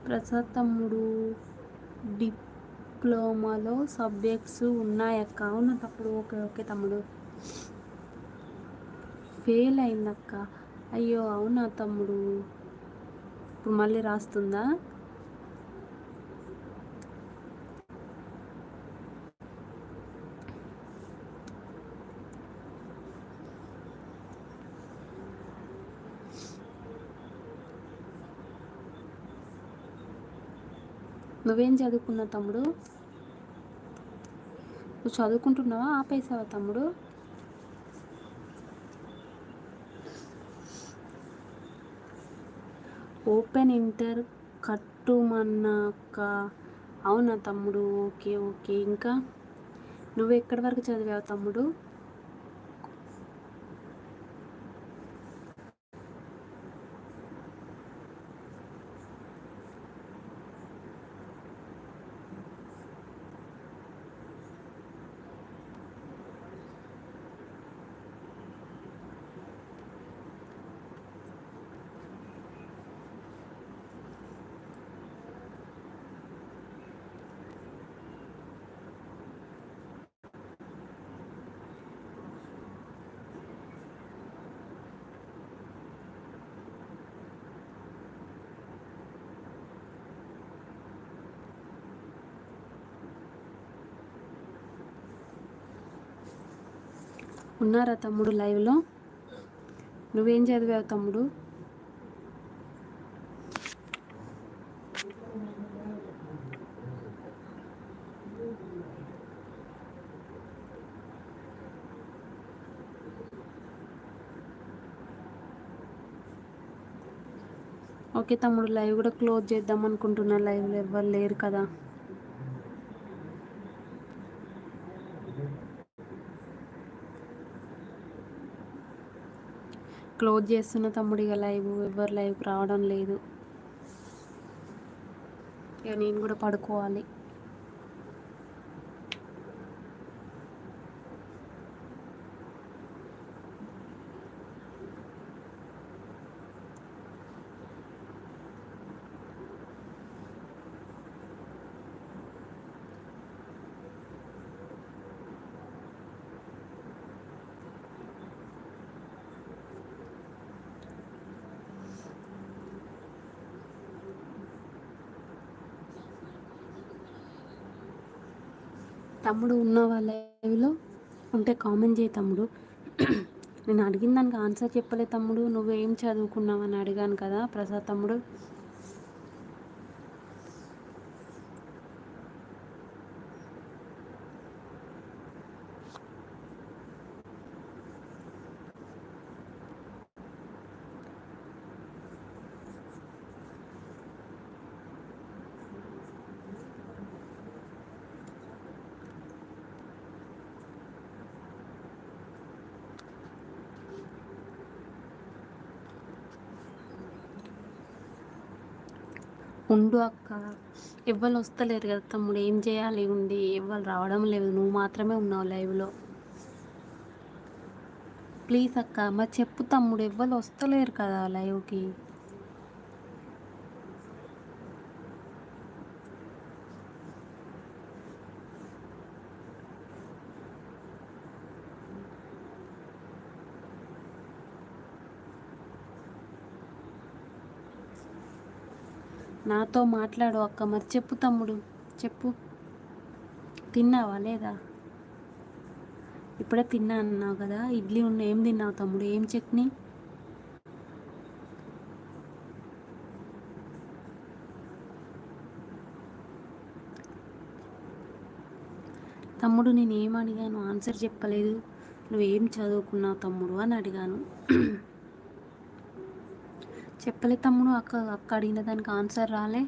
ప్రసాద్ తమ్ముడు డిప్లొమాలో సబ్జెక్ట్స్ ఉన్నాయక్క. అవునా తమ్ముడు? ఓకే ఓకే తమ్ముడు. ఫెయిల్ అయిందక్క. అయ్యో అవునా తమ్ముడు? ఇప్పుడు మళ్ళీ రాస్తుందా? నువ్వేం చదువుకున్నావు తమ్ముడు? నువ్వు చదువుకుంటున్నావా, ఆపేసావా తమ్ముడు? ఓపెన్ ఇంటర్ కట్టుమన్నాక. అవునా తమ్ముడు? Okay okay. ఇంకా నువ్వు ఎక్కడి వరకు చదివావు తమ్ముడు? ఉన్నారా తమ్ముడు లైవ్లో? నువ్వేం చదివావు తమ్ముడు? ఓకే తమ్ముడు, లైవ్ కూడా క్లోజ్ చేద్దాం అనుకుంటున్నా. లైవ్లో ఎవరు లేరు కదా. క్లోజ్ చేస్తున్న తమ్ముడు. ఇక లైవ్ ఎవరు లైవ్కి రావడం లేదు. ఇక నేను కూడా పడుకోవాలి. తమ్ముడు ఉన్నావా లైవ్లో? ఉంటే కామెంట్ చేయి తమ్ముడు. నేను అడిగిన దానికి ఆన్సర్ చెప్పలే తమ్ముడు. నువ్వేం చదువుకున్నావని అడిగాను కదా ప్రసాద్ తమ్ముడు. ఉండు అక్క, ఎవ్వరు వస్తలేరు కదా తమ్ముడు. ఏం చేయాలి ఉండి? ఎవ్వరు రావడం లేదు. నువ్వు మాత్రమే ఉన్నావు లైవ్లో. ప్లీజ్ అక్క మరి చెప్పు తమ్ముడు. ఎవ్వరు వస్తలేరు కదా లైవ్కి. నాతో మాట్లాడు అక్క. మరి చెప్పు తమ్ముడు, చెప్పు. తిన్నావా లేదా? ఇప్పుడే తిన్నా అన్నావు కదా. ఇడ్లీ ఉన్న. ఏం తిన్నావు తమ్ముడు? ఏం చట్నీ? తమ్ముడు నేను ఏం అడిగాను ఆన్సర్ చెప్పలేదు. నువ్వేం చదువుకున్నావు తమ్ముడు అని అడిగాను. చెప్పలే తమ్ముడు. అక్క అడిగిన దానికి ఆన్సర్ రాలే.